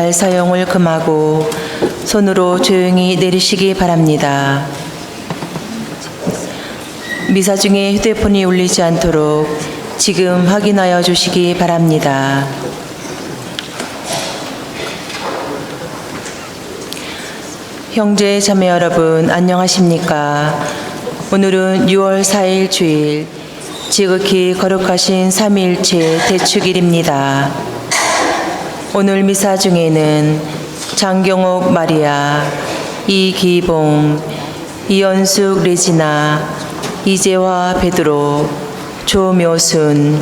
말 사용을 금하고 손으로 조용히 내리시기 바랍니다. 미사 중에 휴대폰이 울리지 않도록 지금 확인하여 주시기 바랍니다. 형제 자매 여러분, 안녕하십니까? 오늘은 6월 4일 주일, 지극히 거룩하신 삼위일체 대축일입니다. 오늘 미사 중에는 장경옥 마리아, 이기봉, 이연숙 레지나, 이재화 베드로, 조묘순,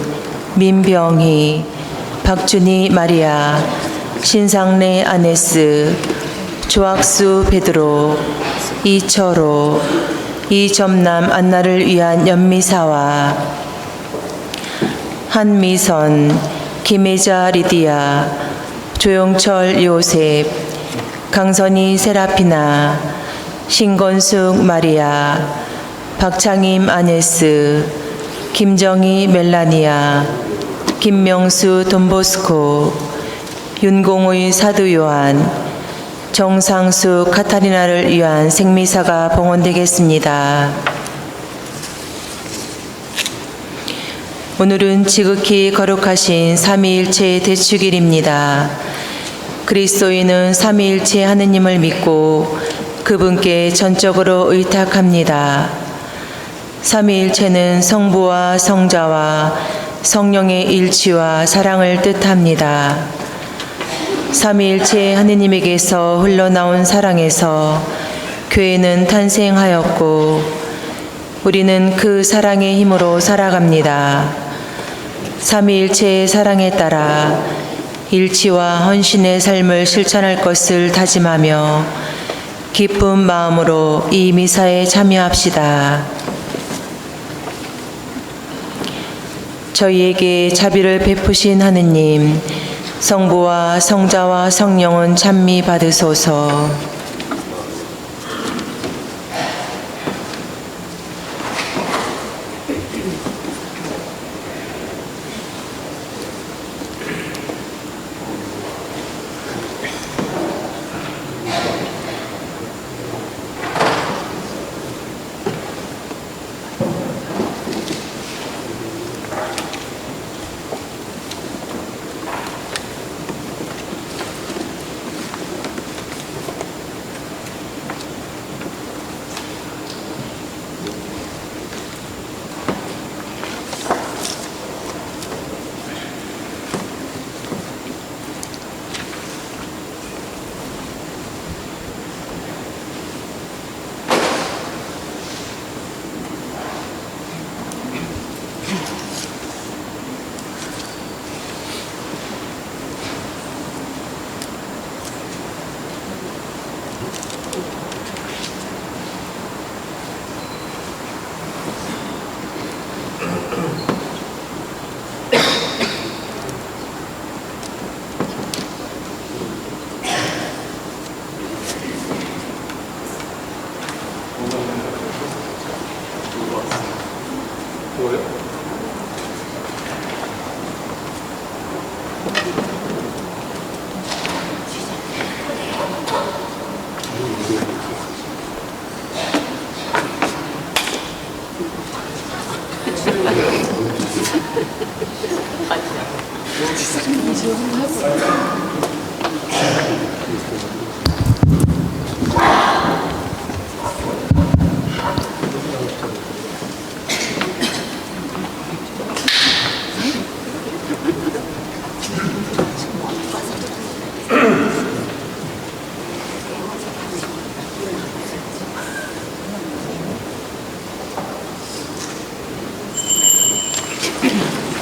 민병희, 박준희 마리아, 신상래 아네스, 조학수 베드로, 이철호, 이점남 안나를 위한 연미사와 한미선, 김혜자 리디아, 조용철 요셉, 강선희 세라피나, 신건숙 마리아, 박창임 아네스, 김정희 멜라니아, 김명수 돈보스코, 윤공의 사도 요한, 정상수 카타리나를 위한 생미사가 봉헌되겠습니다. 오늘은 지극히 거룩하신 삼위일체 대축일입니다. 그리스도인은 삼위일체 하느님을 믿고 그분께 전적으로 의탁합니다. 삼위일체는 성부와 성자와 성령의 일치와 사랑을 뜻합니다. 삼위일체 하느님에게서 흘러나온 사랑에서 교회는 탄생하였고 우리는 그 사랑의 힘으로 살아갑니다. 삼위일체의 사랑에 따라 일치와 헌신의 삶을 실천할 것을 다짐하며 기쁜 마음으로 이 미사에 참여합시다. 저희에게 자비를 베푸신 하느님, 성부와 성자와 성령은 찬미 받으소서.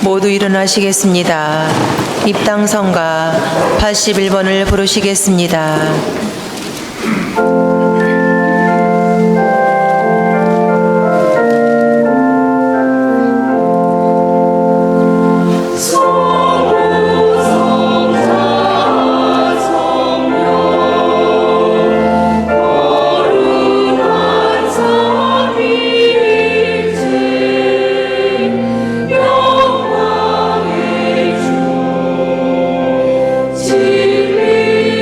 모두 일어나시겠습니다. 입당성가 81번을 부르시겠습니다. 진리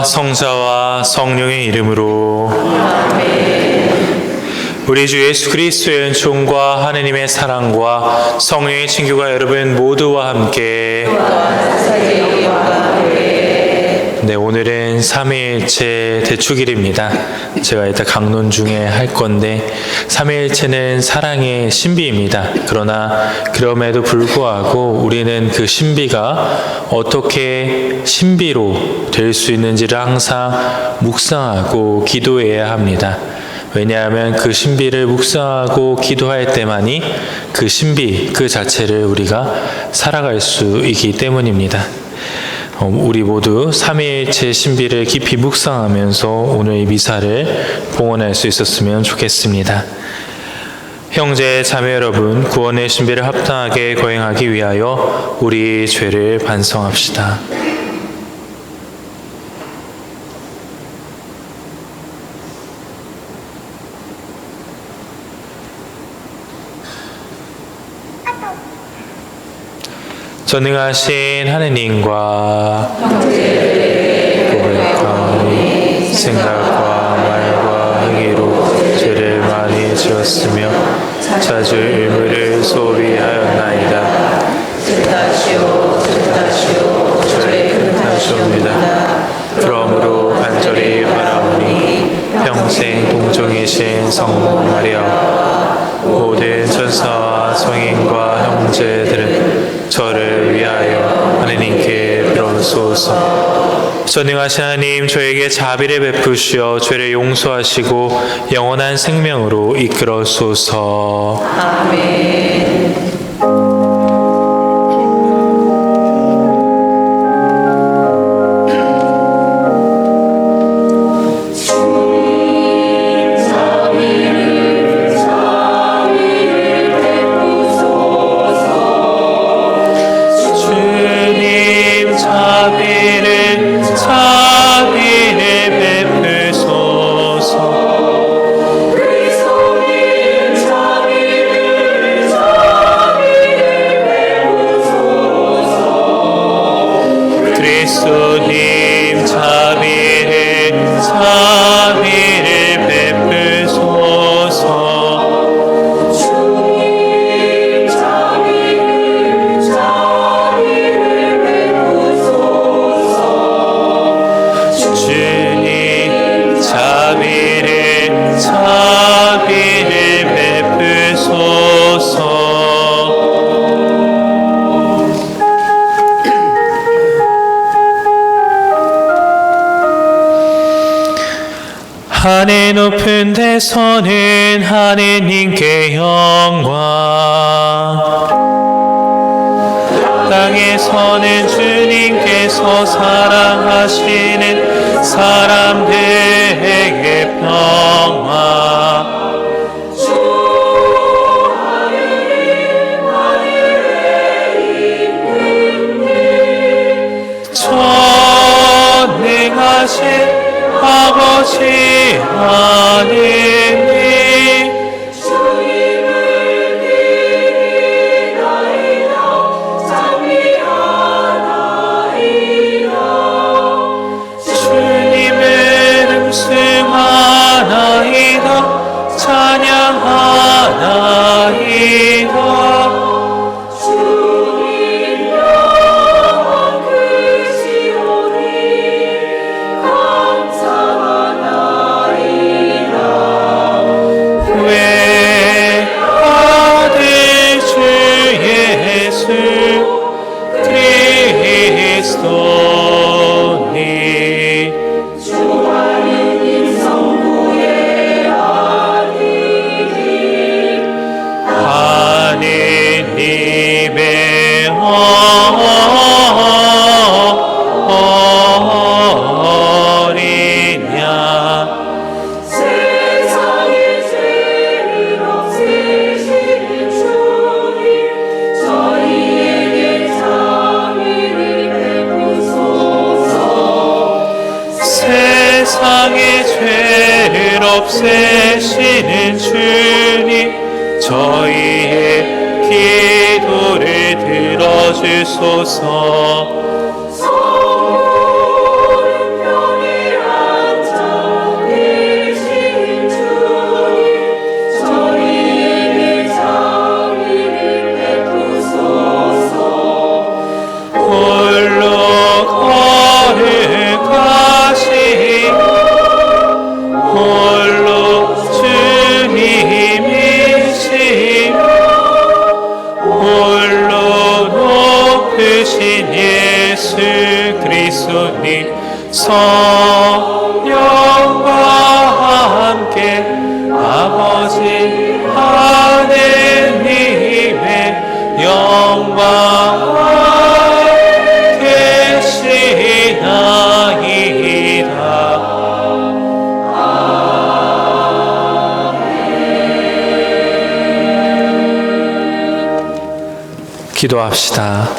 성자와 성령의 이름으로. 우리 주 예수 그리스도의 은총과 하느님의 사랑과 성령의 친교가 여러분 모두와 함께. 네, 오늘은 삼위일체 대축일입니다. 제가 이따 강론 중에 할 건데 삼위일체는 사랑의 신비입니다. 그러나 그럼에도 불구하고 우리는 그 신비가 어떻게 신비로 될 수 있는지를 항상 묵상하고 기도해야 합니다. 왜냐하면 그 신비를 묵상하고 기도할 때만이 그 신비 그 자체를 우리가 살아갈 수 있기 때문입니다. 우리 모두 삼위일체 신비를 깊이 묵상하면서 오늘 이 미사를 봉헌할 수 있었으면 좋겠습니다. 형제 자매 여러분, 구원의 신비를 합당하게 거행하기 위하여 우리 죄를 반성합시다. 전능하신 하느님과 고백하오니 생각과 말과 행위로 죄를 많이 지었으며 자주 의무를 소홀히 하였나이다. 죄다시오 저의 큰 탓이옵니다. 그러므로 간절히 바라오니 평생 동정이신 성모 마리아와 모든 천사와 성인과 형제들은 저를 위하여 하느님께 빌어소서. 전능하신 하나님, 저에게 자비를 베푸시어 죄를 용서하시고 영원한 생명으로 이끌어소서. 아멘. 그리스도님 자비를 베푸소서. 주님 자비를 베푸소서. 주님 자비를 베푸소서. 하늘 높은 데서는 하느님께 영광, 땅에서는 주님께서 사랑하시는 사람들에게 평화. 전능하신 아버지 하느님, 주님을 기리나이다 찬미하나이다. 주님을 음승하나이다 찬양하나이다. 세상의 죄를 없애시는 주님, 저희의 기도를 들어주소서. 성모는 병에 홀로 주님이시며 홀로 높으신 예수 그리스도님 성령과 함께 아버지 하느님의 영광과 계시나이다. 기도합시다.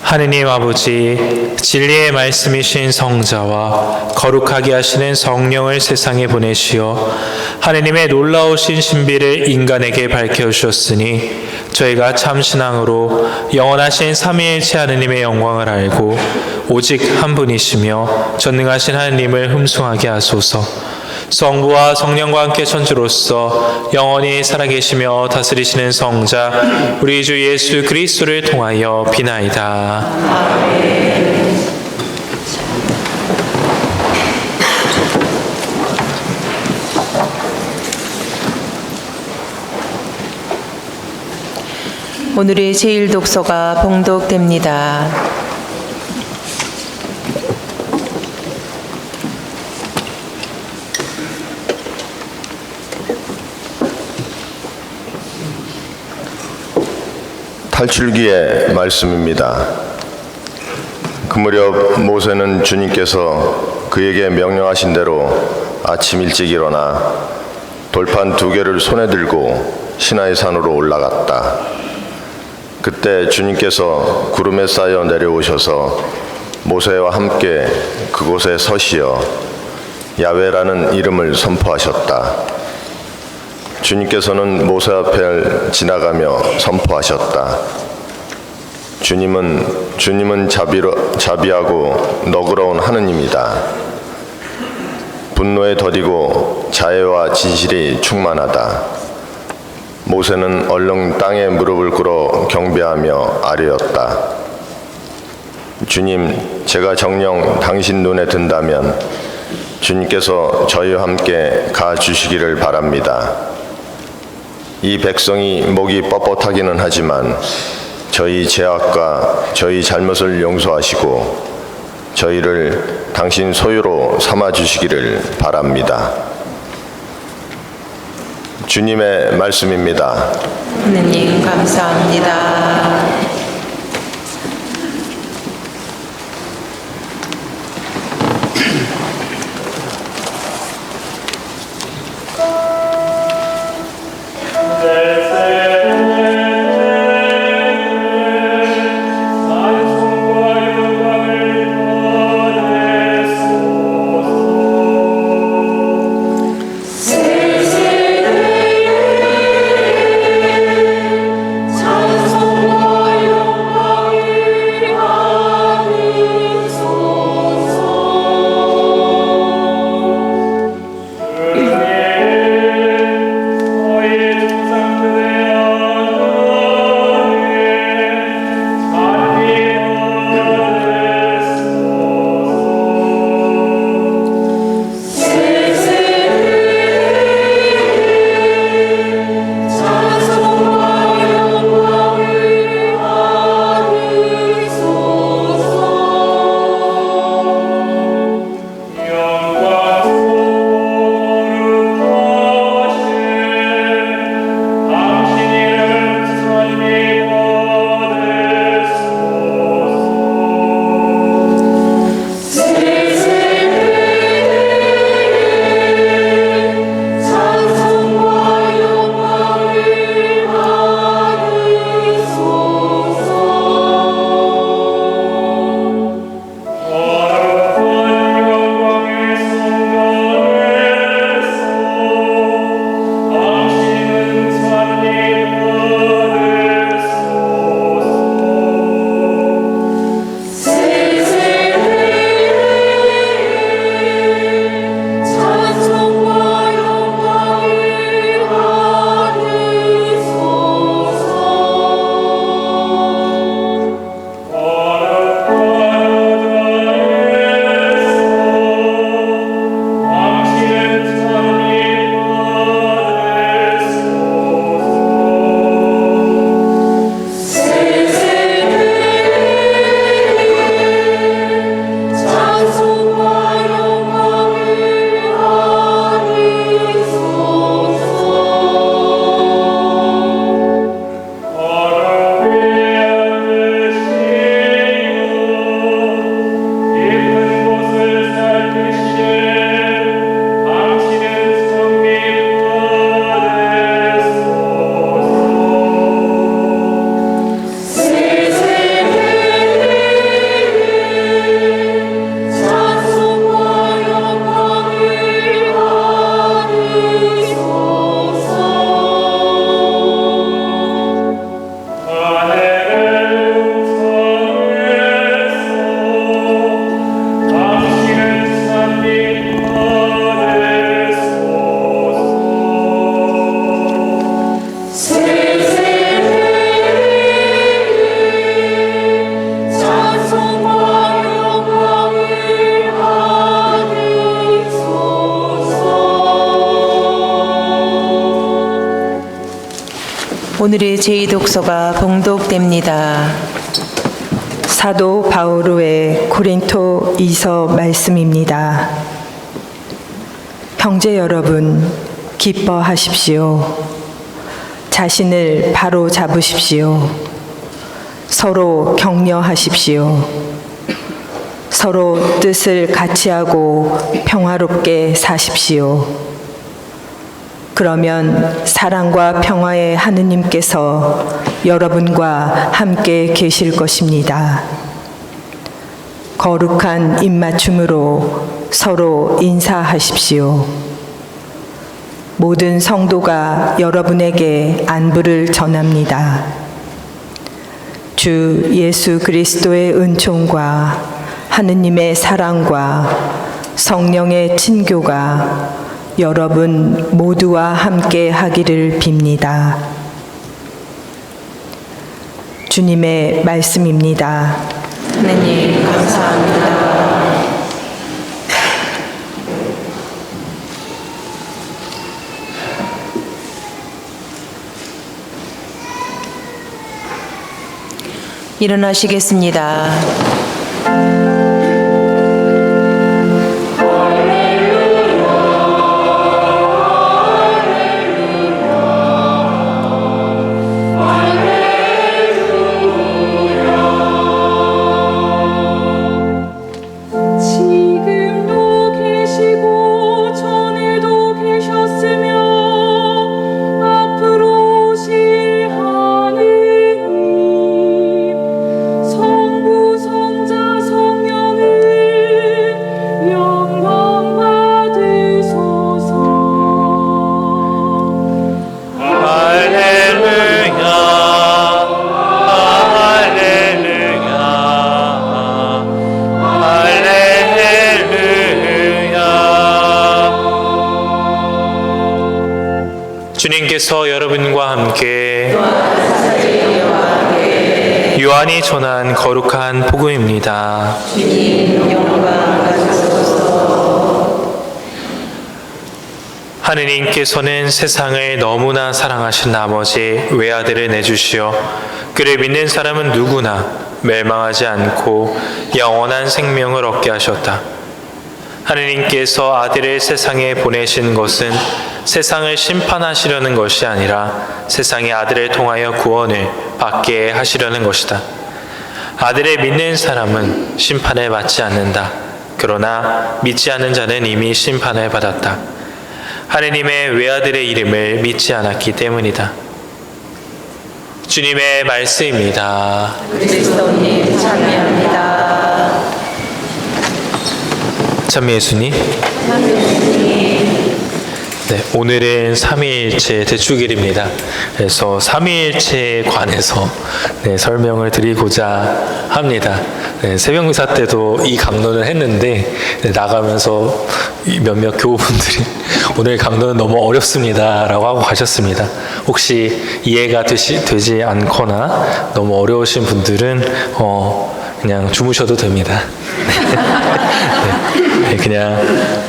하느님 아버지, 진리의 말씀이신 성자와 거룩하게 하시는 성령을 세상에 보내시어 하느님의 놀라우신 신비를 인간에게 밝혀주셨으니 저희가 참 신앙으로 영원하신 삼위일체 하느님의 영광을 알고 오직 한 분이시며 전능하신 하느님을 흠숭하게 하소서. 성부와 성령과 함께 천주로서 영원히 살아계시며 다스리시는 성자 우리 주 예수 그리스도를 통하여 비나이다. 아멘. 오늘의 제일 독서가 봉독됩니다. 탈출기의 말씀입니다. 그 무렵 모세는 주님께서 그에게 명령하신 대로 아침 일찍 일어나 돌판 2개를 손에 들고 시나이 산으로 올라갔다. 그때 주님께서 구름에 쌓여 내려오셔서 모세와 함께 그곳에 서시어 야훼라는 이름을 선포하셨다. 주님께서는 모세 앞을 지나가며 선포하셨다. 주님은 자비하고 너그러운 하느님이다. 분노에 더디고 자애와 진실이 충만하다. 모세는 얼른 땅에 무릎을 꿇어 경배하며 아뢰었다. 주님, 제가 정녕 당신 눈에 든다면 주님께서 저희와 함께 가주시기를 바랍니다. 이 백성이 목이 뻣뻣하기는 하지만 저희 죄악과 저희 잘못을 용서하시고 저희를 당신 소유로 삼아주시기를 바랍니다. 주님의 말씀입니다. 하느님 감사합니다. 찬송과 오늘의 제2독서가 봉독됩니다. 사도 바오로의 고린토 2서 말씀입니다. 형제 여러분, 기뻐하십시오. 자신을 바로 잡으십시오. 서로 격려하십시오. 서로 뜻을 같이 하고 평화롭게 사십시오. 그러면 사랑과 평화의 하느님께서 여러분과 함께 계실 것입니다. 거룩한 입맞춤으로 서로 인사하십시오. 모든 성도가 여러분에게 안부를 전합니다. 주 예수 그리스도의 은총과 하느님의 사랑과 성령의 친교가 여러분 모두와 함께 하기를 빕니다. 주님의 말씀입니다. 하느님 감사합니다. 일어나시겠습니다. 지금도 계시고 전에도 계셨으며 앞으로 오실 하느님 성부 성자 성령은 영광 받으소서. 할렐루야, 할렐루야, 할렐루야. 주님께서 여러분과 함께 요한이 전한 거룩한 복음입니다. 하느님께서는 세상을 너무나 사랑하신 나머지 외아들을 내주시어 그를 믿는 사람은 누구나 멸망하지 않고 영원한 생명을 얻게 하셨다. 하느님께서 아들을 세상에 보내신 것은 세상을 심판하시려는 것이 아니라 세상의 아들을 통하여 구원을 받게 하시려는 것이다. 아들을 믿는 사람은 심판을 받지 않는다. 그러나 믿지 않는 자는 이미 심판을 받았다. 하느님의 외아들의 이름을 믿지 않았기 때문이다. 주님의 말씀입니다. 그리스도님 찬미합니다. 찬미 예수님. 네, 오늘은 삼위일체 대축일입니다. 그래서 삼위일체에 관해서 설명을 드리고자 합니다. 새벽미사 때도 이 강론을 했는데 나가면서 몇몇 교우분들이 오늘 강론은 너무 어렵습니다 라고 하고 가셨습니다. 혹시 이해가 되지 않거나 너무 어려우신 분들은 그냥 주무셔도 됩니다. 네, 그냥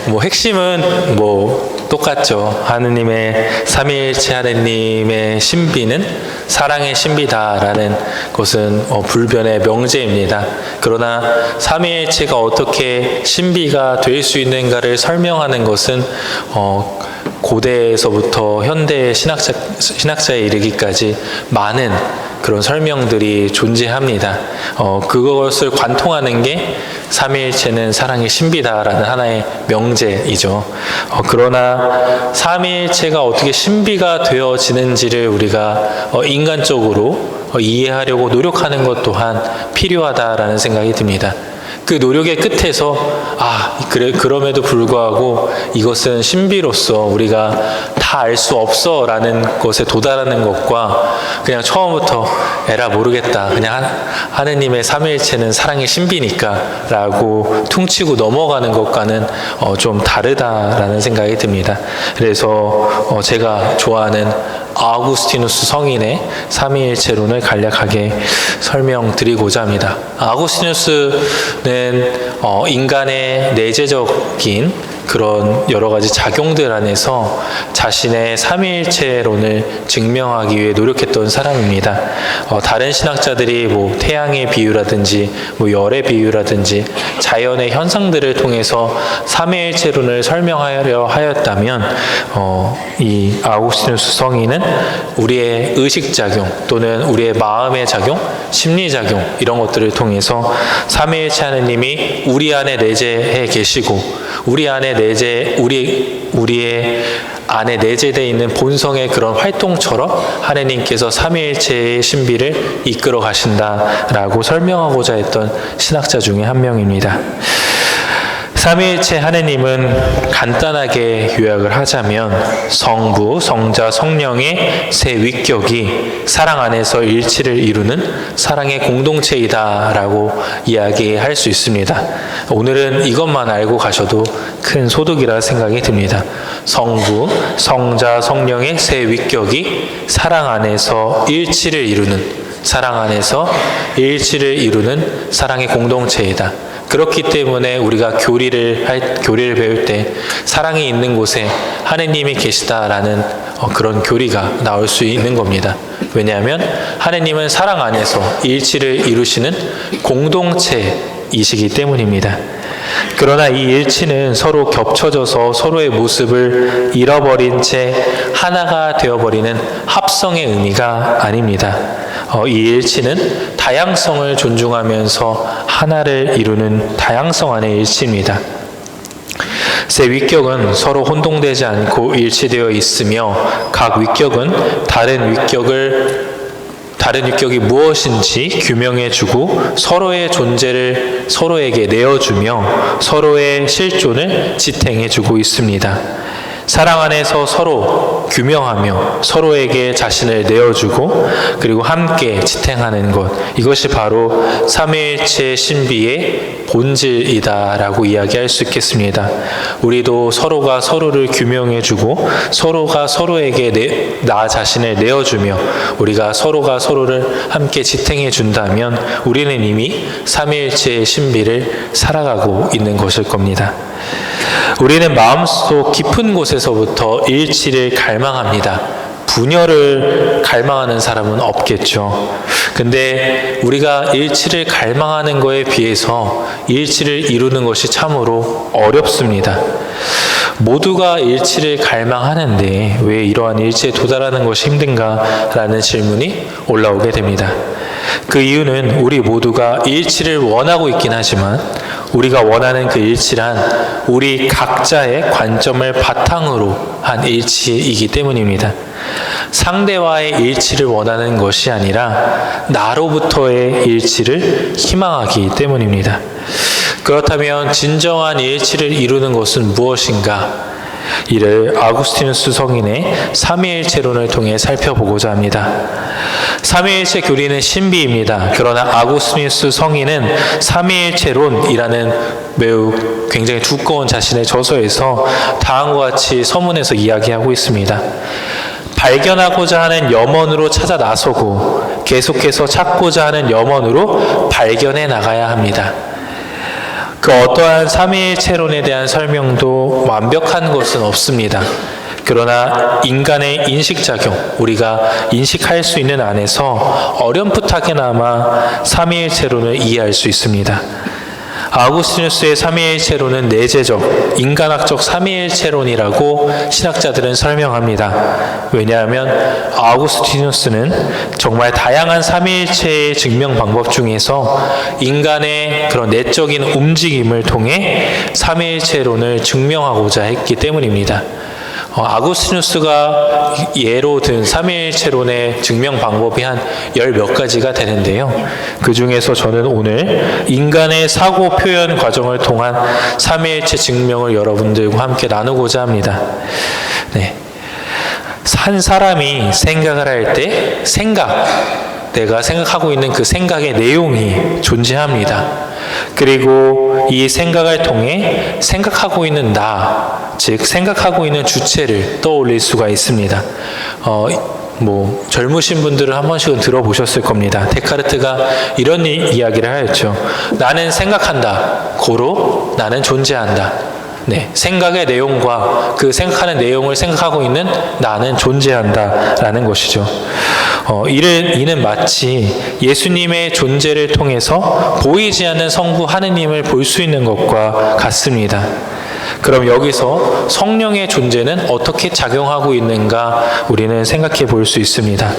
뭐 핵심은 뭐 똑같죠. 하느님의 삼위일체 하느님의 신비는 사랑의 신비다라는 것은 불변의 명제입니다. 그러나 삼위일체가 어떻게 신비가 될 수 있는가를 설명하는 것은 고대에서부터 현대 신학자에 이르기까지 많은 그런 설명들이 존재합니다. 그것을 관통하는 게 삼위일체는 사랑의 신비다라는 하나의 명제이죠. 그러나 삼위일체가 어떻게 신비가 되어지는지를 우리가 인간적으로 이해하려고 노력하는 것 또한 필요하다라는 생각이 듭니다. 그 노력의 끝에서 그럼에도 불구하고 이것은 신비로서 우리가 다 알 수 없어 라는 것에 도달하는 것과 그냥 처음부터 에라 모르겠다 그냥 하느님의 삼위일체는 사랑의 신비니까 라고 퉁치고 넘어가는 것과는 좀 다르다라는 생각이 듭니다. 그래서 제가 좋아하는 아우구스티누스 성인의 삼위일체론을 간략하게 설명드리고자 합니다. 아우구스티누스는 인간의 내재적인 그런 여러 가지 작용들 안에서 자신의 삼위일체론을 증명하기 위해 노력했던 사람입니다. 다른 신학자들이 뭐 태양의 비유라든지 뭐 열의 비유라든지 자연의 현상들을 통해서 삼위일체론을 설명하려 하였다면 이 아우구스티누스 성인은 우리의 의식작용 또는 우리의 마음의 작용, 심리작용 이런 것들을 통해서 삼위일체 하느님이 우리 안에 내재해 계시고 우리의 안에 내재되어 있는 본성의 그런 활동처럼 하느님께서 삼위일체의 신비를 이끌어 가신다라고 설명하고자 했던 신학자 중에 한 명입니다. 삼위일체 하느님은 간단하게 요약을 하자면 성부, 성자, 성령의 세 위격이 사랑 안에서 일치를 이루는 사랑의 공동체이다라고 이야기할 수 있습니다. 오늘은 이것만 알고 가셔도 큰 소득이라 생각이 듭니다. 성부, 성자, 성령의 세 위격이 사랑 안에서 일치를 이루는 사랑의 공동체이다. 그렇기 때문에 우리가 교리를 배울 때 사랑이 있는 곳에 하느님이 계시다라는 그런 교리가 나올 수 있는 겁니다. 왜냐하면 하느님은 사랑 안에서 일치를 이루시는 공동체이시기 때문입니다. 그러나 이 일치는 서로 겹쳐져서 서로의 모습을 잃어버린 채 하나가 되어버리는 합성의 의미가 아닙니다. 이 일치는 다양성을 존중하면서 하나를 이루는 다양성 안의 일치입니다. 세 위격은 서로 혼동되지 않고 일치되어 있으며 각 위격은 다른 위격이 무엇인지 규명해주고 서로의 존재를 서로에게 내어주며 서로의 실존을 지탱해주고 있습니다. 사랑 안에서 서로 규명하며 서로에게 자신을 내어주고 그리고 함께 지탱하는 것, 이것이 바로 삼위일체 신비의 본질이다라고 이야기할 수 있겠습니다. 우리도 서로가 서로를 규명해주고 서로가 서로에게 나 자신을 내어주며 우리가 서로가 서로를 함께 지탱해준다면 우리는 이미 삼위일체의 신비를 살아가고 있는 것일 겁니다. 우리는 마음속 깊은 곳에서부터 일치를 갈망합니다. 분열을 갈망하는 사람은 없겠죠. 근데 우리가 일치를 갈망하는 것에 비해서 일치를 이루는 것이 참으로 어렵습니다. 모두가 일치를 갈망하는데 왜 이러한 일치에 도달하는 것이 힘든가라는 질문이 올라오게 됩니다. 그 이유는 우리 모두가 일치를 원하고 있긴 하지만 우리가 원하는 그 일치란 우리 각자의 관점을 바탕으로 한 일치이기 때문입니다. 상대와의 일치를 원하는 것이 아니라 나로부터의 일치를 희망하기 때문입니다. 그렇다면 진정한 일치를 이루는 것은 무엇인가? 이를 아구스티누스 성인의 삼위일체론을 통해 살펴보고자 합니다. 삼위일체 교리는 신비입니다. 그러나 아구스티누스 성인은 삼위일체론이라는 매우 굉장히 두꺼운 자신의 저서에서 다음과 같이 서문에서 이야기하고 있습니다. 발견하고자 하는 염원으로 찾아 나서고 계속해서 찾고자 하는 염원으로 발견해 나가야 합니다. 그 어떠한 삼위일체론에 대한 설명도 완벽한 것은 없습니다. 그러나 인간의 인식작용, 우리가 인식할 수 있는 안에서 어렴풋하게나마 삼위일체론을 이해할 수 있습니다. 아우구스티누스의 삼위일체론은 내재적, 인간학적 삼위일체론이라고 신학자들은 설명합니다. 왜냐하면 아우구스티누스는 정말 다양한 삼위일체의 증명 방법 중에서 인간의 그런 내적인 움직임을 통해 삼위일체론을 증명하고자 했기 때문입니다. 아구스티누스가 예로 든 삼위일체론의 증명 방법이 한 10몇 가지가 되는데요. 그 중에서 저는 오늘 인간의 사고 표현 과정을 통한 삼위일체 증명을 여러분들과 함께 나누고자 합니다. 네. 한 사람이 생각을 할 때 내가 생각하고 있는 그 생각의 내용이 존재합니다. 그리고 이 생각을 통해 생각하고 있는 즉 생각하고 있는 주체를 떠올릴 수가 있습니다. 젊으신 분들은 한 번씩은 들어보셨을 겁니다. 데카르트가 이런 이야기를 하였죠. 나는 생각한다. 고로 나는 존재한다. 생각의 내용과 그 생각하는 내용을 생각하고 있는 나는 존재한다라는 것이죠. 이는 마치 예수님의 존재를 통해서 보이지 않는 성부 하느님을 볼 수 있는 것과 같습니다. 그럼 여기서 성령의 존재는 어떻게 작용하고 있는가 우리는 생각해 볼 수 있습니다.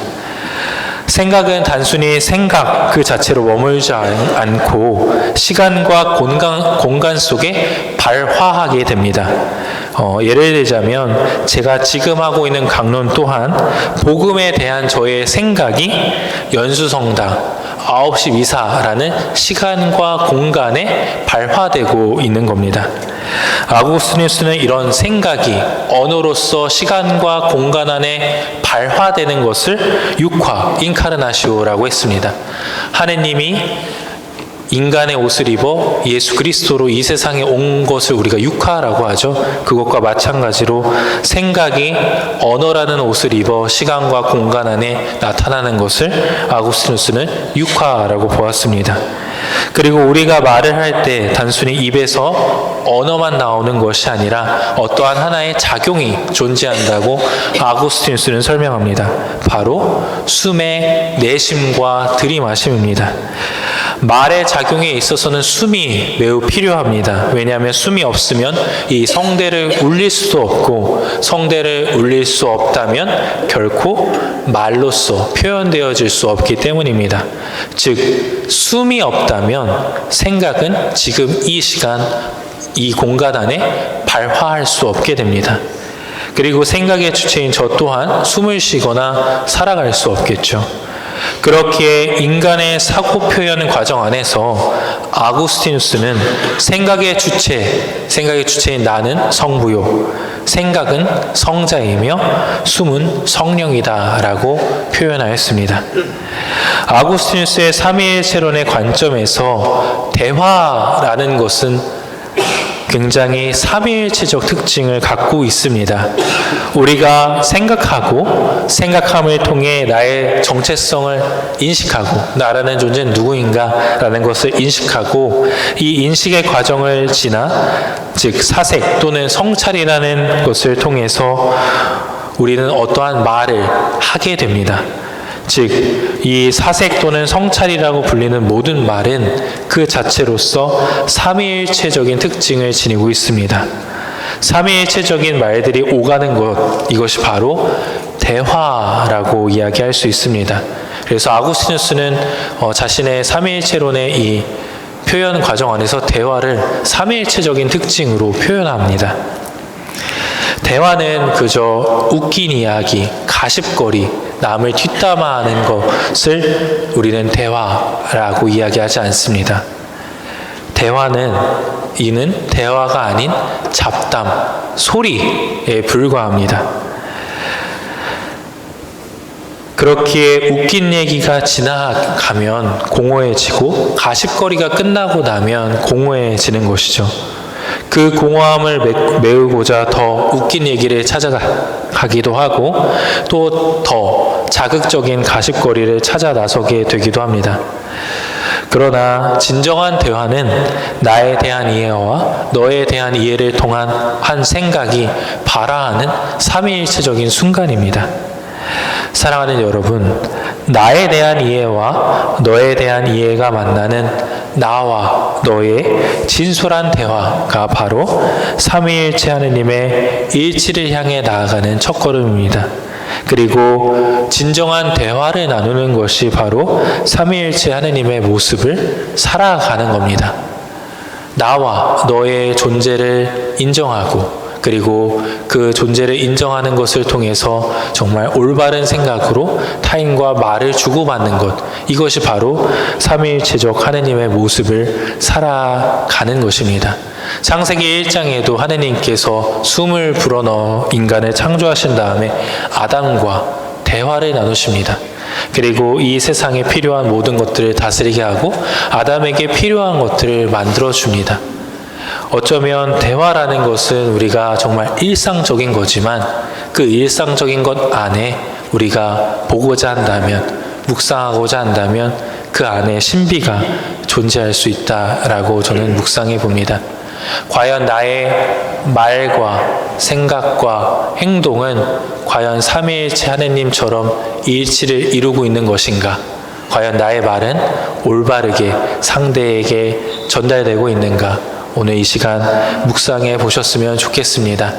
생각은 단순히 생각 그 자체로 머물지 않고 시간과 공간 속에 발화하게 됩니다. 예를 들자면 제가 지금 하고 있는 강론 또한 복음에 대한 저의 생각이 연수성당 9시 미사라는 시간과 공간에 발화되고 있는 겁니다. 아구스티누스는 이런 생각이 언어로서 시간과 공간 안에 발화되는 것을 육화, 인카르나시오라고 했습니다. 하느님이 인간의 옷을 입어 예수 그리스도로 이 세상에 온 것을 우리가 육화라고 하죠. 그것과 마찬가지로 생각이 언어라는 옷을 입어 시간과 공간 안에 나타나는 것을 아구스티누스는 육화라고 보았습니다. 그리고 우리가 말을 할 때 단순히 입에서 언어만 나오는 것이 아니라 어떠한 하나의 작용이 존재한다고 아구스티누스는 설명합니다. 바로 숨의 내심과 들이마심입니다. 말의 작용에 있어서는 숨이 매우 필요합니다. 왜냐하면 숨이 없으면 이 성대를 울릴 수도 없고, 성대를 울릴 수 없다면 결코 말로써 표현되어질 수 없기 때문입니다. 즉 숨이 없다면 생각은 지금 이 시간 이 공간 안에 발화할 수 없게 됩니다. 그리고 생각의 주체인 저 또한 숨을 쉬거나 살아갈 수 없겠죠. 그렇기에 인간의 사고 표현 과정 안에서 아구스티누스는 생각의 주체인 나는 성부요, 생각은 성자이며 숨은 성령이다라고 표현하였습니다. 아구스티누스의 삼위일체론의 관점에서 대화라는 것은 굉장히 삼위일체적 특징을 갖고 있습니다. 우리가 생각함을 통해 나의 정체성을 인식하고 나라는 존재는 누구인가라는 것을 인식하고 이 인식의 과정을 지나 즉 사색 또는 성찰이라는 것을 통해서 우리는 어떠한 말을 하게 됩니다. 즉 이 사색 또는 성찰이라고 불리는 모든 말은 그 자체로서 삼위일체적인 특징을 지니고 있습니다. 삼위일체적인 말들이 오가는 것, 이것이 바로 대화라고 이야기할 수 있습니다. 그래서 아구스티누스는 자신의 삼위일체론의 이 표현 과정 안에서 대화를 삼위일체적인 특징으로 표현합니다. 대화는 그저 웃긴 이야기, 가십거리, 남을 뒷담화하는 것을 우리는 대화라고 이야기하지 않습니다. 이는 대화가 아닌 잡담, 소리에 불과합니다. 그렇기에 웃긴 얘기가 지나가면 공허해지고 가십거리가 끝나고 나면 공허해지는 것이죠. 그 공허함을 메우고자 더 웃긴 얘기를 찾아가기도 하고 또 더 자극적인 가십거리를 찾아 나서게 되기도 합니다. 그러나 진정한 대화는 나에 대한 이해와 너에 대한 이해를 통한 한 생각이 발화하는 삼위일체적인 순간입니다. 사랑하는 여러분, 나에 대한 이해와 너에 대한 이해가 만나는 나와 너의 진솔한 대화가 바로 삼위일체 하느님의 일치를 향해 나아가는 첫걸음입니다. 그리고 진정한 대화를 나누는 것이 바로 삼위일체 하느님의 모습을 살아가는 겁니다. 나와 너의 존재를 인정하고 그리고 그 존재를 인정하는 것을 통해서 정말 올바른 생각으로 타인과 말을 주고받는 것, 이것이 바로 삼위일체적 하느님의 모습을 살아가는 것입니다. 창세기 1장에도 하느님께서 숨을 불어넣어 인간을 창조하신 다음에 아담과 대화를 나누십니다. 그리고 이 세상에 필요한 모든 것들을 다스리게 하고 아담에게 필요한 것들을 만들어줍니다. 어쩌면 대화라는 것은 우리가 정말 일상적인 거지만 그 일상적인 것 안에 우리가 보고자 한다면, 묵상하고자 한다면 그 안에 신비가 존재할 수 있다라고 저는 묵상해 봅니다. 과연 나의 말과 생각과 행동은 과연 삼위일체 하느님처럼 일치를 이루고 있는 것인가? 과연 나의 말은 올바르게 상대에게 전달되고 있는가? 오늘 이 시간 묵상해 보셨으면 좋겠습니다.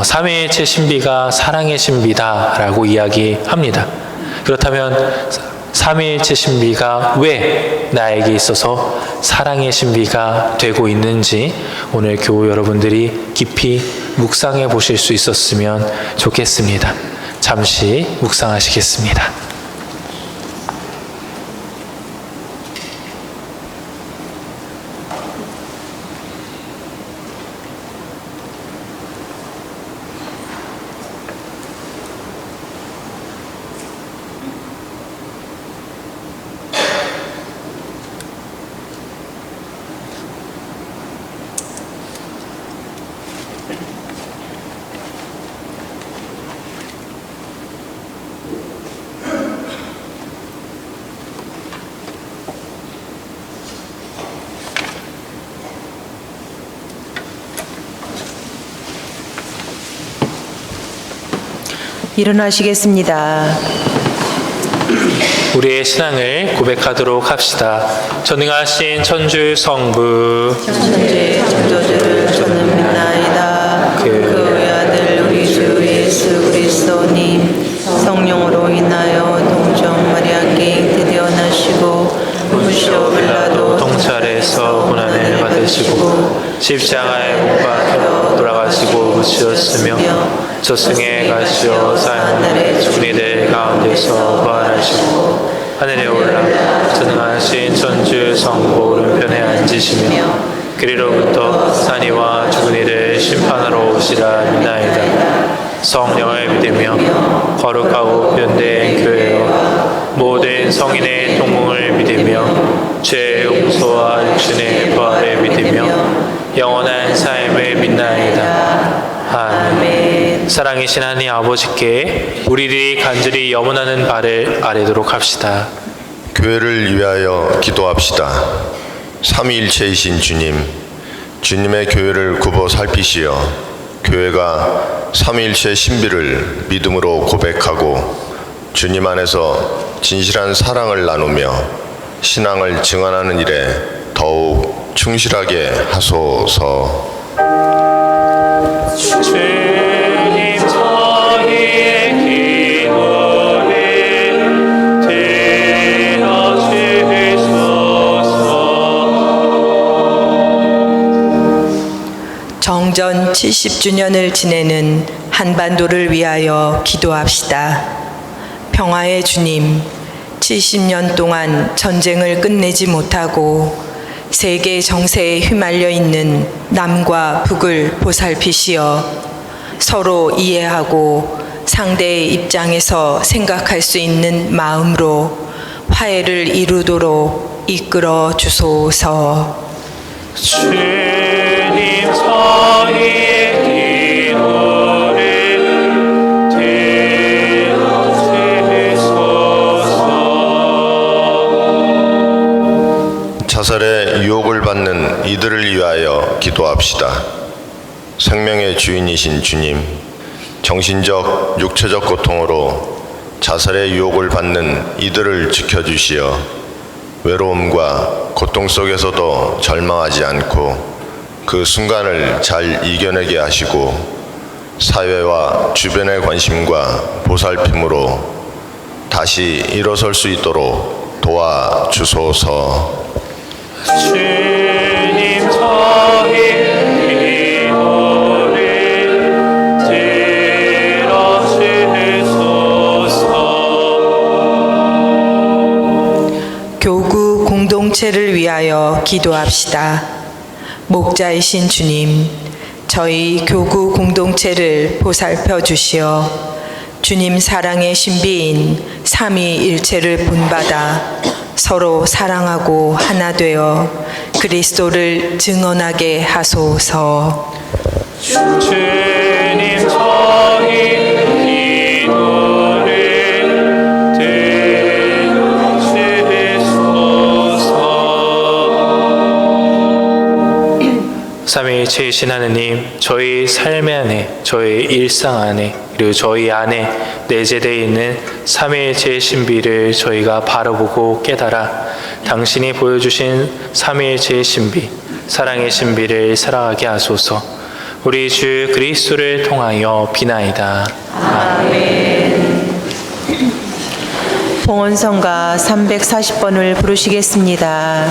삼위일체 신비가 사랑의 신비다라고 이야기합니다. 그렇다면 삼위일체 신비가 왜 나에게 있어서 사랑의 신비가 되고 있는지 오늘 교우 여러분들이 깊이 묵상해 보실 수 있었으면 좋겠습니다. 잠시 묵상하시겠습니다. 일어나시겠습니다. 우리의 신앙을 고백하도록 합시다. 전능하신 천주 성부 천주의 창조주를 저는 믿나이다. 그 외아들 우리 주 예수 그리스도님 성령으로 인하여 동정 마리아께 잉태되어나시고 본시오 빌라도 통찰에서 고난을 받으시고 십자가에 못 박혀 돌아가시고 묻히셨으며 저승에 가시어 사형을 죽은 이들 가운데서 부활하시고 하늘에 올라 전능하신 천주 성부 오른편에 앉으시며 그리로부터 산이와 죽은 이를 심판하러 오시라 믿나이다. 성령을 믿으며 거룩하고 변된 교회와 모든 성인의 동행을 믿으며 죄의 용서와 육신의 부활을 믿으며 영원한 삶을 믿나이다. 아멘. 사랑이신 하나님 아버지께 우리들이 간절히 염원하는 바를 아뢰도록 합시다. 교회를 위하여 기도합시다. 삼위일체이신 주님, 주님의 교회를 굽어 살피시어 교회가 삼위일체 신비를 믿음으로 고백하고 주님 안에서 진실한 사랑을 나누며 신앙을 증언하는 일에 더욱 충실하게 하소서. 주님 저희의 기도를 들어주소서. 정전 70주년을 지내는 한반도를 위하여 기도합시다. 평화의 주님, 70년 동안 전쟁을 끝내지 못하고 세계 정세에 휘말려 있는 남과 북을 보살피시어 서로 이해하고 상대의 입장에서 생각할 수 있는 마음으로 화해를 이루도록 이끌어 주소서. 주님 저희의 기도를 들어주소서. 자살의 유혹을 받는 이들을 위하여 기도합시다. 생명의 주인이신 주님, 정신적, 육체적 고통으로 자살의 유혹을 받는 이들을 지켜주시어 외로움과 고통 속에서도 절망하지 않고 그 순간을 잘 이겨내게 하시고 사회와 주변의 관심과 보살핌으로 다시 일어설 수 있도록 도와주소서. 주님 저희의 기도를 들어주소서. 교구 공동체를 위하여 기도합시다. 목자이신 주님, 저희 교구 공동체를 보살펴 주시어 주님 사랑의 신비인 삼위일체를 본받아 서로 사랑하고 하나 되어 그리스도를 증언하게 하소서. 주님 저희 기도를 들어주소서. 삼위일체이신 하느님, 저희 삶 안에, 저희 일상 안에, 그리고 저희 안에 내재되어 있는 삼위일체의 신비를 저희가 바라보고 깨달아 당신이 보여주신 삼위일체의 신비, 사랑의 신비를 살아가게 하소서. 우리 주 그리스도를 통하여 비나이다. 봉헌성가 340번을 부르시겠습니다.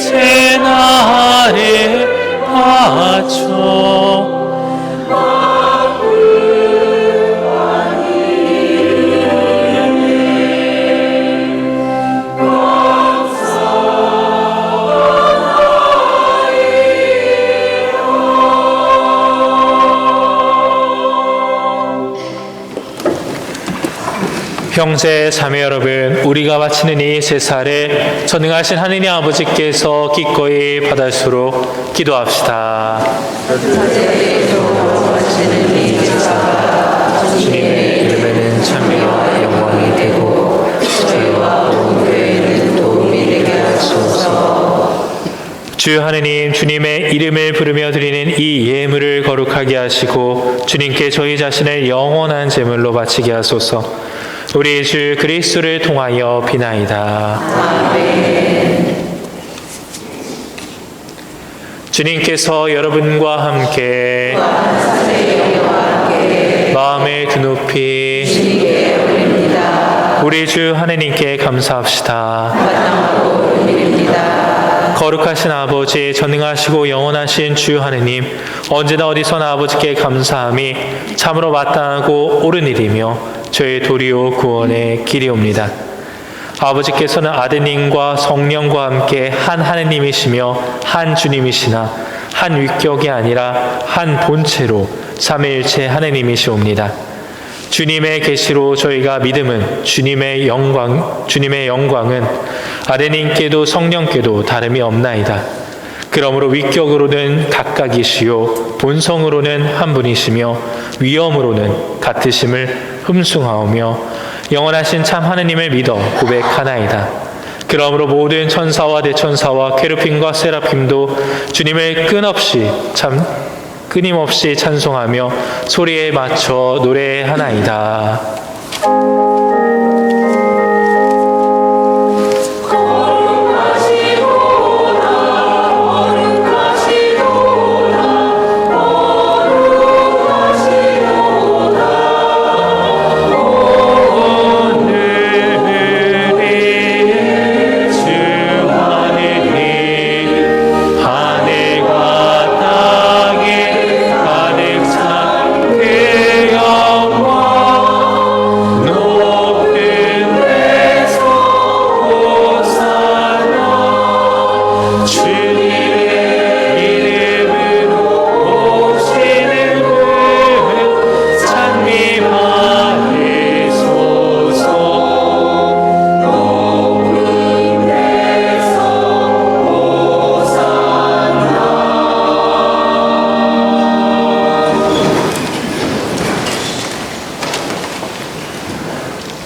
이제 나를 바쳐 형제 자매 여러분, 우리가 바치는 이 제사를 전능하신 하느님 아버지께서 기꺼이 받을수록 기도합시다. 주님의 이름에는 찬미와 영광이 되고 저희와 온 교회는 도움이 되게 하소서. 주 하느님, 주님의 이름을 부르며 드리는 이 예물을 거룩하게 하시고 주님께 저희 자신을 영원한 제물로 바치게 하소서. 우리 주 그리스도를 통하여 비나이다. 아멘. 주님께서 여러분과 함께 마음을 드높이 우리 주 하느님께 감사합시다. 거룩하신 아버지, 전능하시고 영원하신 주 하느님, 언제나 어디서나 아버지께 감사함이 참으로 마땅하고 옳은 일이며 저의 도리요 구원의 길이옵니다. 아버지께서는 아드님과 성령과 함께 한 하느님이시며 한 주님이시나 한 위격이 아니라 한 본체로 삼위일체 하느님이시옵니다. 주님의 계시로 저희가 믿음은 주님의 영광은 아드님께도 성령께도 다름이 없나이다. 그러므로 위격으로는 각각이시요 본성으로는 한 분이시며 위엄으로는 같으심을 흠숭하오며 영원하신 참 하느님을 믿어 고백하나이다. 그러므로 모든 천사와 대천사와 케루빔과 세라핌도 주님을 끊임없이 찬송하며 소리에 맞춰 노래하나이다.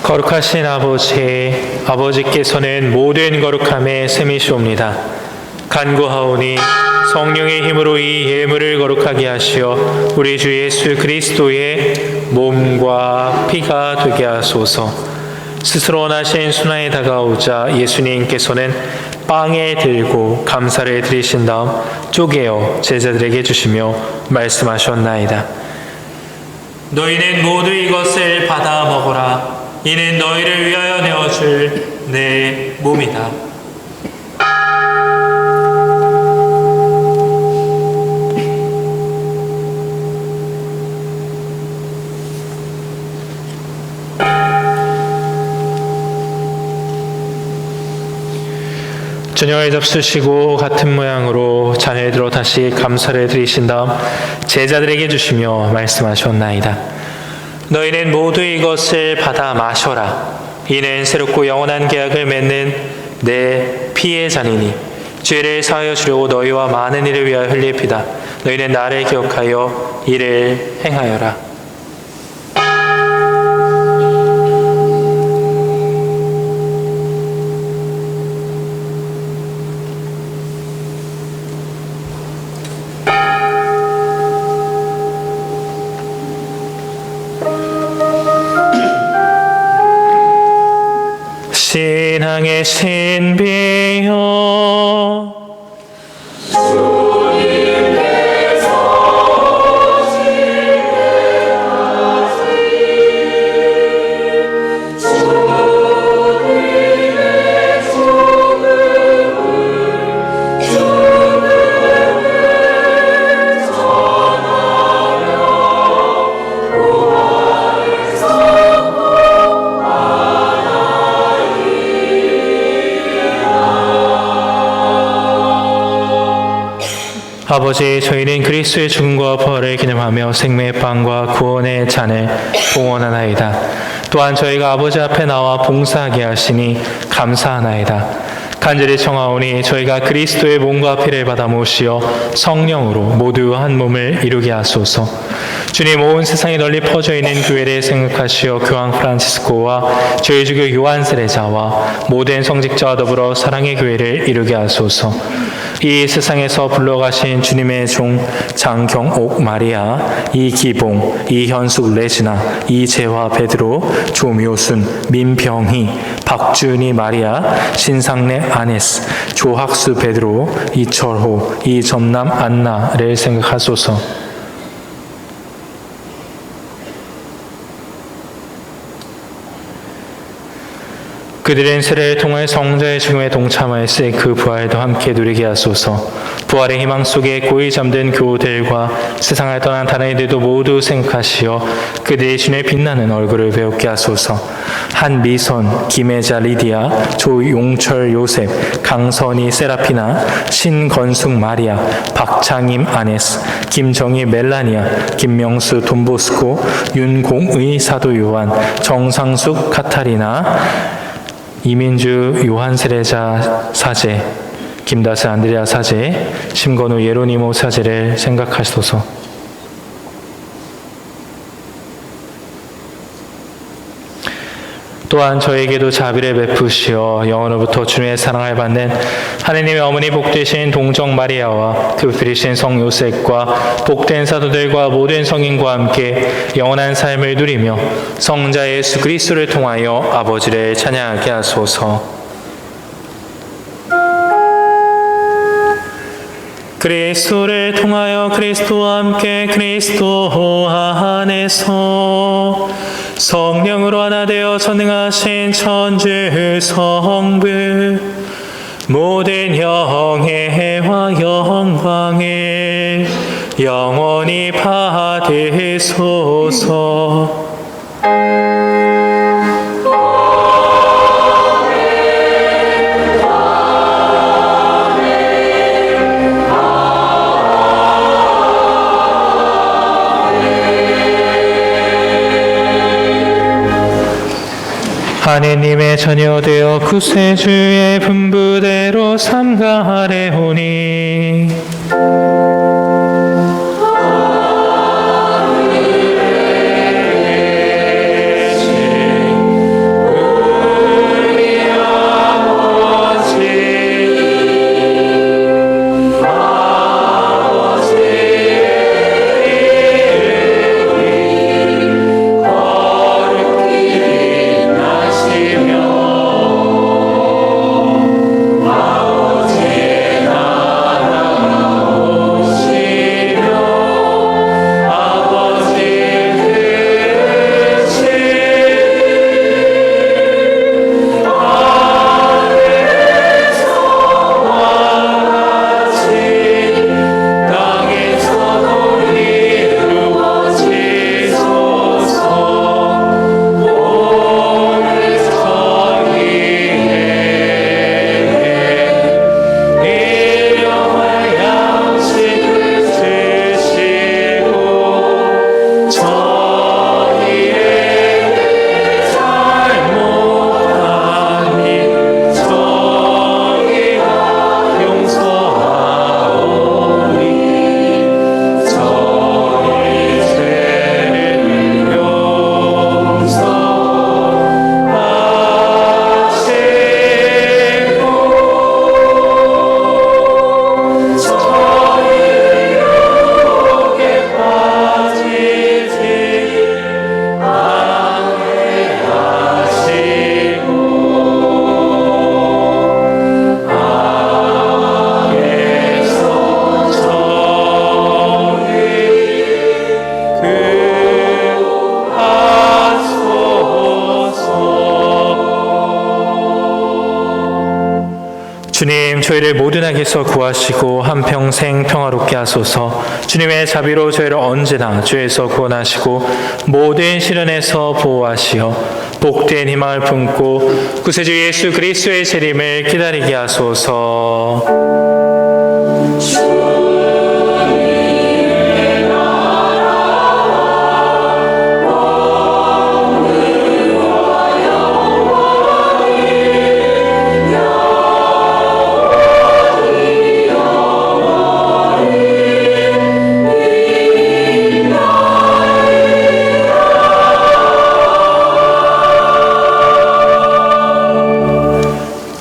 거룩하신 아버지께서는 모든 거룩함의 셈이시옵니다. 간구하오니 성령의 힘으로 이 예물을 거룩하게 하시어 우리 주 예수 그리스도의 몸과 피가 되게 하소서. 스스로 원하신 순환에 다가오자 예수님께서는 빵에 들고 감사를 드리신 다음 쪼개어 제자들에게 주시며 말씀하셨나이다. 너희는 모두 이것을 받아 먹어라. 이는 너희를 위하여 내어줄 내 몸이다. 저녁을 잡수시고 같은 모양으로 잔을 들어 다시 감사를 드리신 다음 제자들에게 주시며 말씀하셨나이다. 너희는 모두 이것을 받아 마셔라. 이는 새롭고 영원한 계약을 맺는 내 피의 잔이니 죄를 사하여 주려고 너희와 많은 이를 위하여 흘릴 피다. 너희는 나를 기억하여 이를 행하여라. 신앙의 신비여 아버지, 저희는 그리스도의 죽음과 부활을 기념하며 생명의 빵과 구원의 잔을 봉헌하나이다. 또한 저희가 아버지 앞에 나와 봉사하게 하시니 감사하나이다. 간절히 청하오니 저희가 그리스도의 몸과 피를 받아 모시어 성령으로 모두 한 몸을 이루게 하소서. 주님, 온 세상에 널리 퍼져 있는 교회를 생각하시어 교황 프란치스코와 저희 주교 요한 세례자와 모든 성직자와 더불어 사랑의 교회를 이루게 하소서. 이 세상에서 불러가신 주님의 종 장경옥 마리아, 이기봉, 이현숙 레지나, 이재화 베드로, 조묘순, 민병희, 박준희 마리아, 신상래 아네스, 조학수 베드로, 이철호, 이점남 안나를 생각하소서. 그들은 세례를 통해 성자의 죽음에 동참하였으니 그 부활도 함께 누리게 하소서. 부활의 희망 속에 고이 잠든 교우들과 세상을 떠난 다른 이들도 모두 생각하시어 그들의 신의 빛나는 얼굴을 배우게 하소서. 한미선, 김혜자 리디아, 조용철 요셉, 강선희 세라피나, 신건숙 마리아, 박창임 아네스, 김정희 멜라니아, 김명수 돈보스코, 윤공의 사도 요한, 정상숙 카타리나, 이민주 요한 세례자 사제, 김다스 안드레아 사제, 심건우 예로니모 사제를 생각하소서. 또한 저에게도 자비를 베푸시어 영원로부터 주님의 사랑을 받는 하느님의 어머니 복되신 동정 마리아와 그 부리신 성 요셉과 복된 사도들과 모든 성인과 함께 영원한 삶을 누리며 성자 예수 그리스도를 통하여 아버지를 찬양하게 하소서. 그리스도를 통하여 그리스도와 함께 그리스도 안에서 성령으로 하나 되어 전능하신 천주 성부 모든 영예와 영광을 영원히 받으소서. 하느님의 자녀 되어 구세주의 분부대로 삼가하래오니 주님, 저희를 모든 악에서 구하시고 한평생 평화롭게 하소서. 주님의 자비로 저희를 언제나 죄에서 구원하시고 모든 시련에서 보호하시어 복된 희망을 품고 구세주 예수 그리스도의 재림을 기다리게 하소서.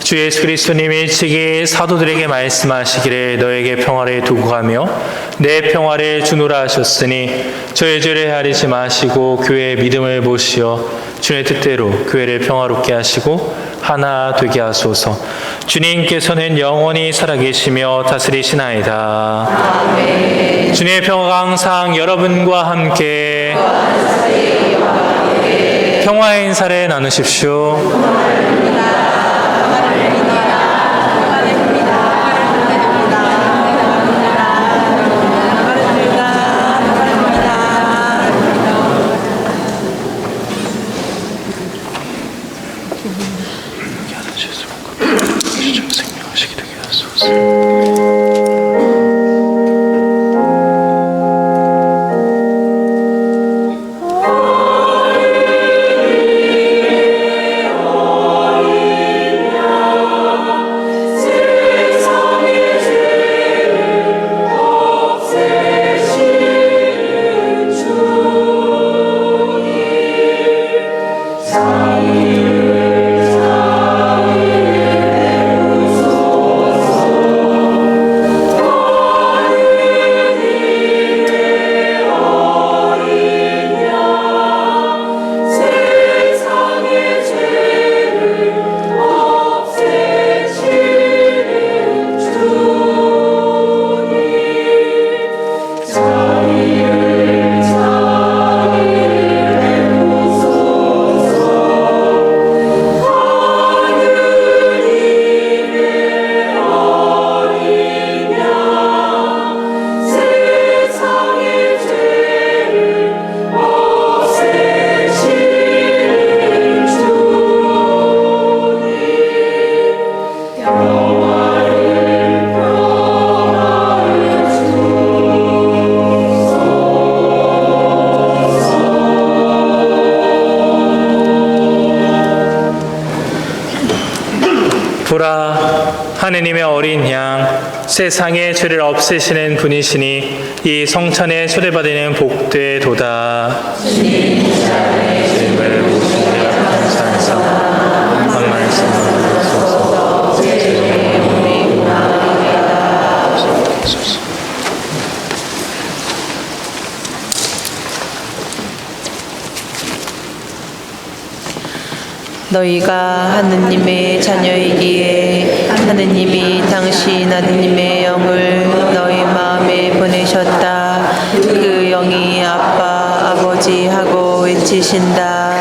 주 예수 그리스도님이 일찍이 사도들에게 말씀하시기를 너에게 평화를 두고 가며 내 평화를 주노라 하셨으니 저의 죄를 헤아리지 마시고 교회의 믿음을 보시어 주의 뜻대로 교회를 평화롭게 하시고 하나 되게 하소서. 주님께서는 영원히 살아계시며 다스리시나이다. 아멘. 주님의 평화가 항상 여러분과 함께 평화의 인사를 나누십시오. 보라, 하느님의 어린 양, 세상의 죄를 없애시는 분이시니 이 성찬에 초대받으는 복되도다. 주님, 주님을 모시며 감사하사 한 말씀을 주소서. 너희가 하느님의 자녀이기에 하느님이 당신 아드님의 영을 너희 마음에 보내셨다. 그 영이 아빠, 아버지하고 외치신다.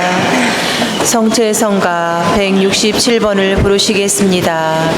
성체성가 167번을 부르시겠습니다.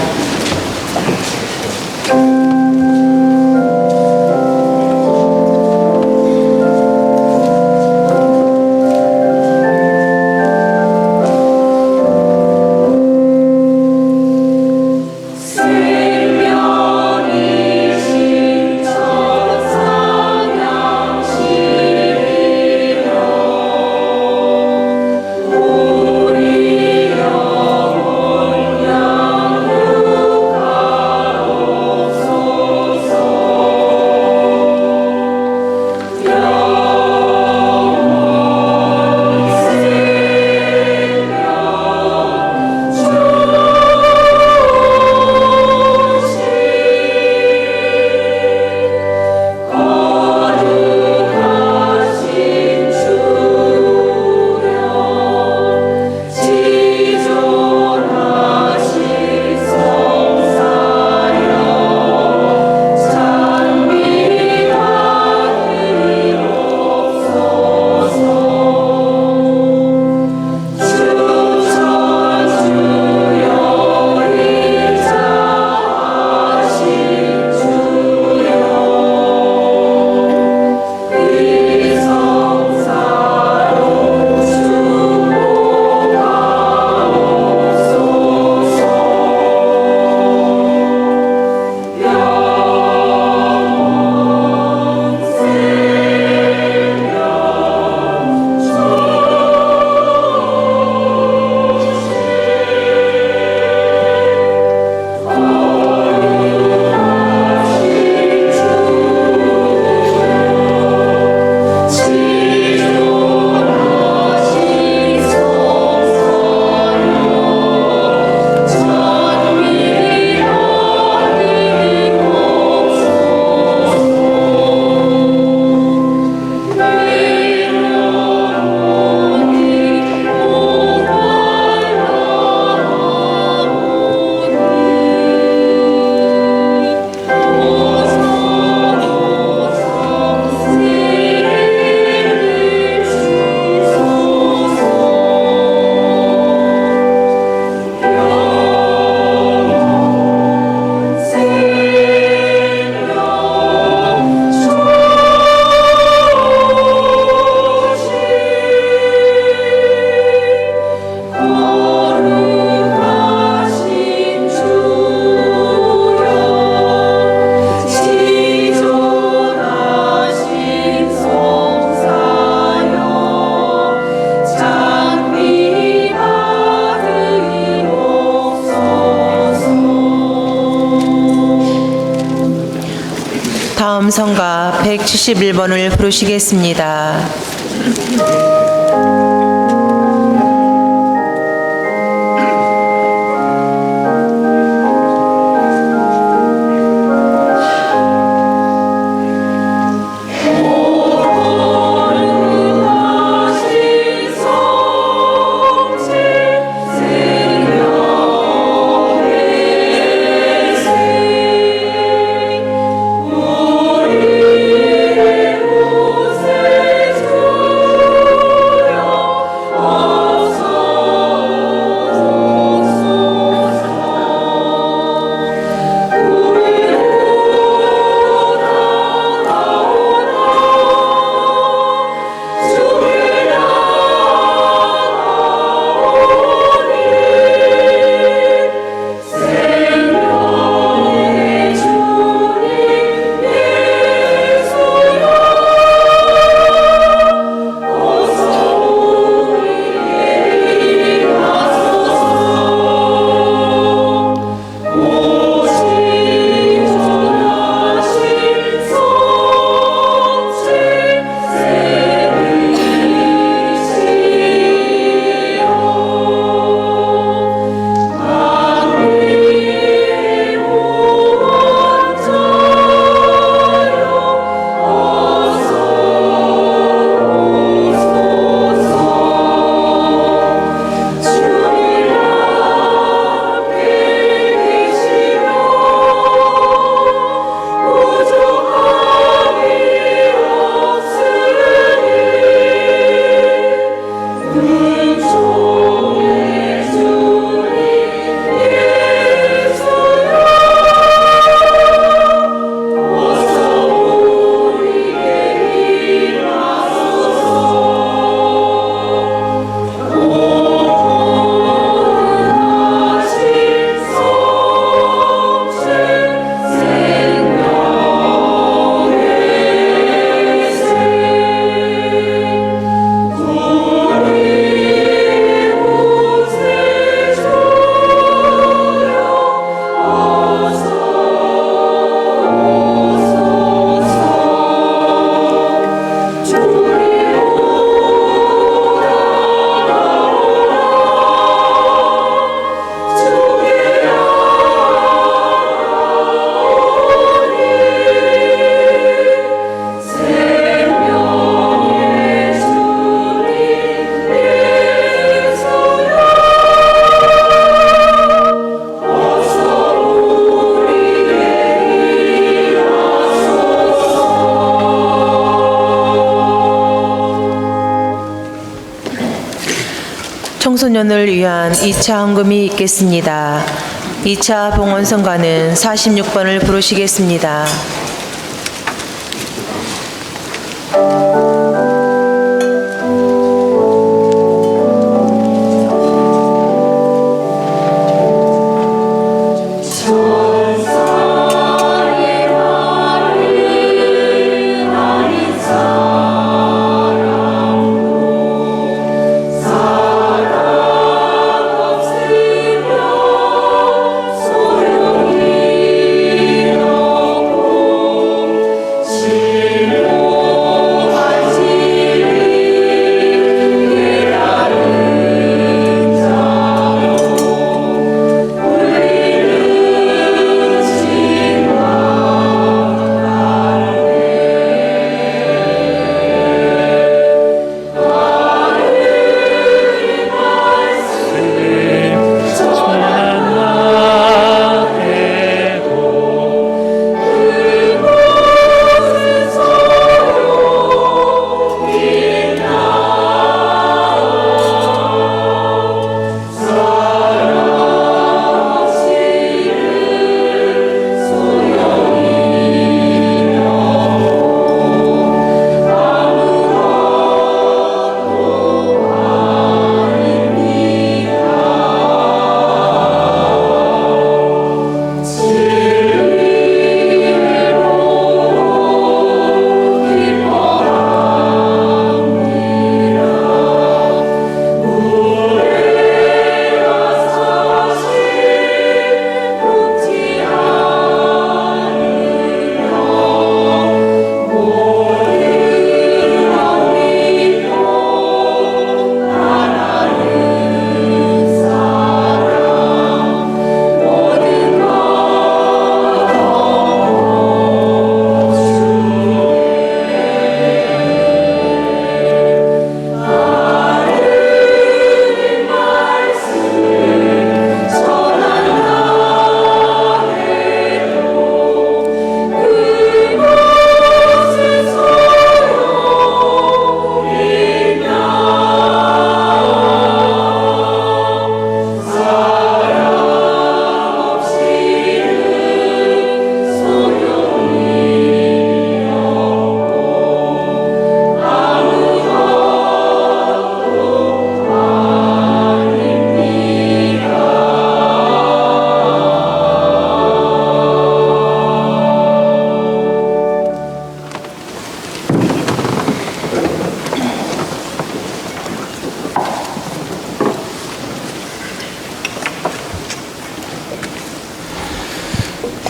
다음 성가 171번을 부르시겠습니다. 우리의 곳에 주 청소년을 위한 2차 헌금이 있겠습니다. 2차 봉헌성가는 46번을 부르시겠습니다.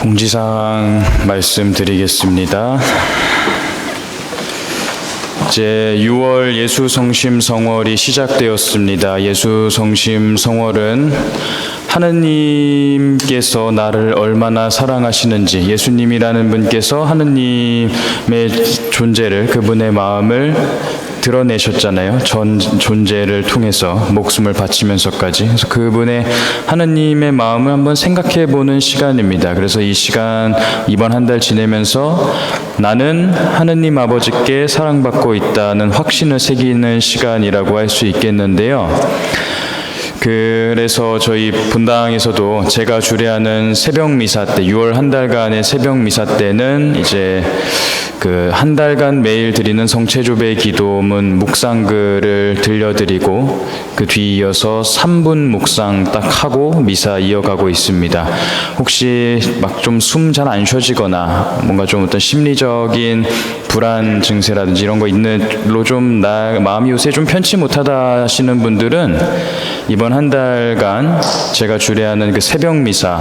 공지사항 말씀드리겠습니다. 이제 6월 예수성심 성월이 시작되었습니다. 예수성심 성월은 하느님께서 나를 얼마나 사랑하시는지, 예수님이라는 분께서 하느님의 존재를, 그분의 마음을 드러내셨잖아요. 전 존재를 통해서 목숨을 바치면서까지. 그래서 그분의 하느님의 마음을 한번 생각해 보는 시간입니다. 그래서 이 시간 이번 한 달 지내면서 나는 하느님 아버지께 사랑받고 있다는 확신을 새기는 시간이라고 할 수 있겠는데요. 그래서 저희 분당에서도 제가 주례하는 새벽 미사 때, 6월 한 달간의 새벽 미사 때는 이제 그 한 달간 매일 드리는 성체조배 기도문 묵상글을 들려드리고 그 뒤이어서 3분 묵상 딱 하고 미사 이어가고 있습니다. 혹시 막 좀 숨 잘 안 쉬어지거나 뭔가 좀 어떤 심리적인 불안 증세라든지 이런 거 있는로 좀 마음이 요새 좀 편치 못하다 하시는 분들은 이번 한 달간 제가 주례하는 그 새벽 미사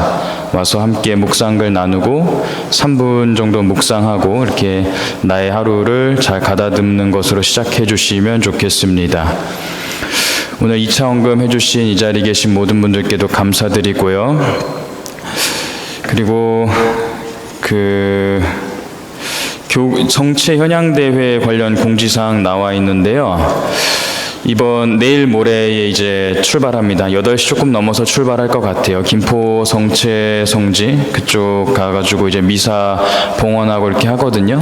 와서 함께 묵상글 나누고 3분 정도 묵상하고 이렇게 나의 하루를 잘 가다듬는 것으로 시작해 주시면 좋겠습니다. 오늘 2차 헌금 해주신 이 자리에 계신 모든 분들께도 감사드리고요. 그리고 성체 현양대회 관련 공지사항 나와 있는데요. 이번 내일 모레에 이제 출발합니다. 8시 조금 넘어서 출발할 것 같아요. 김포 성체 성지 그쪽 가가지고 이제 미사 봉헌하고 이렇게 하거든요.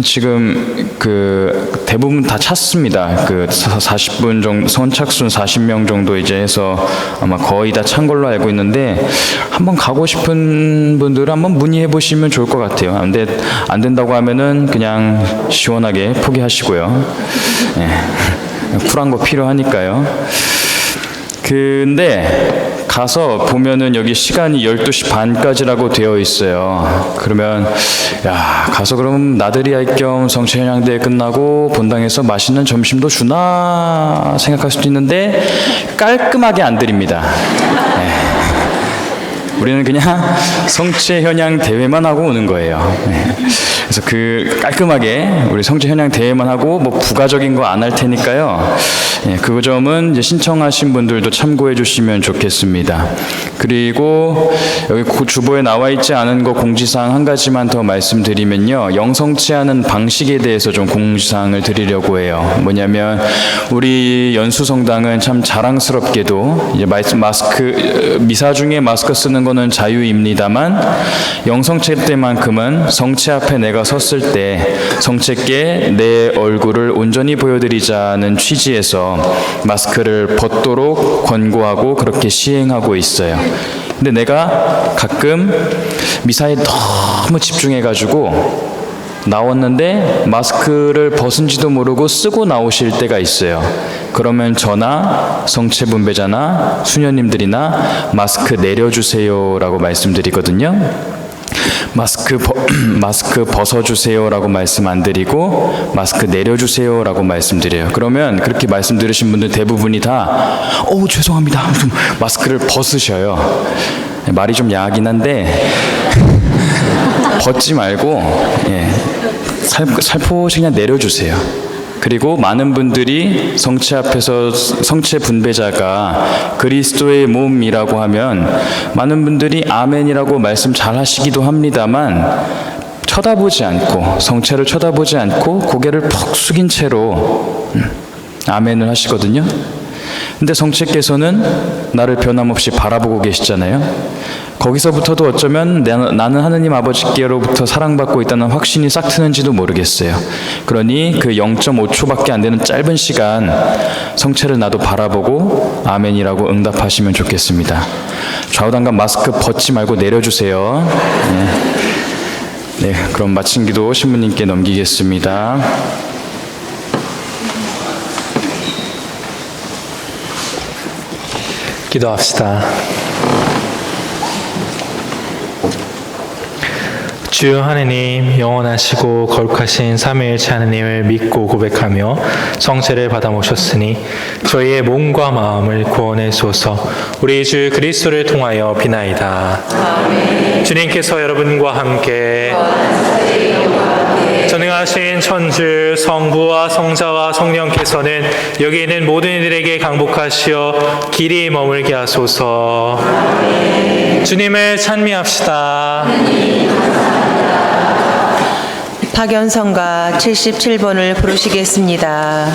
지금 그 대부분 다 찼습니다. 그 40분 정도 선착순 40명 정도 이제 해서 아마 거의 다 찬 걸로 알고 있는데 한번 가고 싶은 분들은 한번 문의해 보시면 좋을 것 같아요. 안 된다고 하면은 그냥 시원하게 포기하시고요. 예. 쿨한 거 필요하니까요. 근데 가서 보면은 여기 시간이 12시 반까지라고 되어 있어요. 그러면 야 가서 그럼 나들이 할 겸 성체현양대회 끝나고 본당에서 맛있는 점심도 주나 생각할 수도 있는데 깔끔하게 안 드립니다. 네. 우리는 그냥 성체현양 대회만 하고 오는 거예요. 네. 그래서 그 깔끔하게 우리 성체현양 대회만 하고 뭐 부가적인 거 안 할 테니까요. 예, 그 점은 이제 신청하신 분들도 참고해 주시면 좋겠습니다. 그리고 여기 주보에 나와 있지 않은 거 공지사항 한 가지만 더 말씀드리면요. 영성체하는 방식에 대해서 좀 공지사항을 드리려고 해요. 뭐냐면 우리 연수성당은 참 자랑스럽게도 이제 마스크 미사 중에 마스크 쓰는 거는 자유입니다만 영성체 때만큼은 성체 앞에 내가 섰을 때 성체께 내 얼굴을 온전히 보여드리자는 취지에서 마스크를 벗도록 권고하고 그렇게 시행하고 있어요. 근데 내가 가끔 미사에 너무 집중해가지고 나왔는데 마스크를 벗은지도 모르고 쓰고 나오실 때가 있어요. 그러면 저나 성체 분배자나 수녀님들이나 마스크 내려주세요라고 말씀드리거든요. 마스크 벗어주세요라고 말씀 안 드리고 마스크 내려주세요라고 말씀드려요. 그러면 그렇게 말씀 들으신 분들 대부분이 다 죄송합니다. 마스크를 벗으셔요. 말이 좀 야하긴 한데 벗지 말고 살포시 그냥 내려주세요. 그리고 많은 분들이 성체 앞에서 성체 분배자가 그리스도의 몸이라고 하면 많은 분들이 아멘이라고 말씀 잘 하시기도 합니다만 쳐다보지 않고 성체를 쳐다보지 않고 고개를 푹 숙인 채로 아멘을 하시거든요. 근데 성체께서는 나를 변함없이 바라보고 계시잖아요. 거기서부터도 어쩌면 나는 하느님 아버지께로부터 사랑받고 있다는 확신이 싹 트는지도 모르겠어요. 그러니 그 0.5초밖에 안 되는 짧은 시간 성체를 나도 바라보고 아멘이라고 응답하시면 좋겠습니다. 좌우당간 마스크 벗지 말고 내려주세요. 네, 그럼 마친 기도 신부님께 넘기겠습니다. 기도합시다. 주 하느님, 영원하시고 거룩하신 삼위일체 하느님을 믿고 고백하며 성체를 받아 모셨으니 저희의 몸과 마음을 구원해 주소서. 우리 주 그리스도를 통하여 비나이다. 아멘. 주님께서 여러분과 함께 전능하신 천주 성부와 성자와 성령께서는 여기 있는 모든 이들에게 강복하시어 길이 머물게 하소서. 아멘. 주님을 찬미합시다. 박연성가 77번을 부르시겠습니다.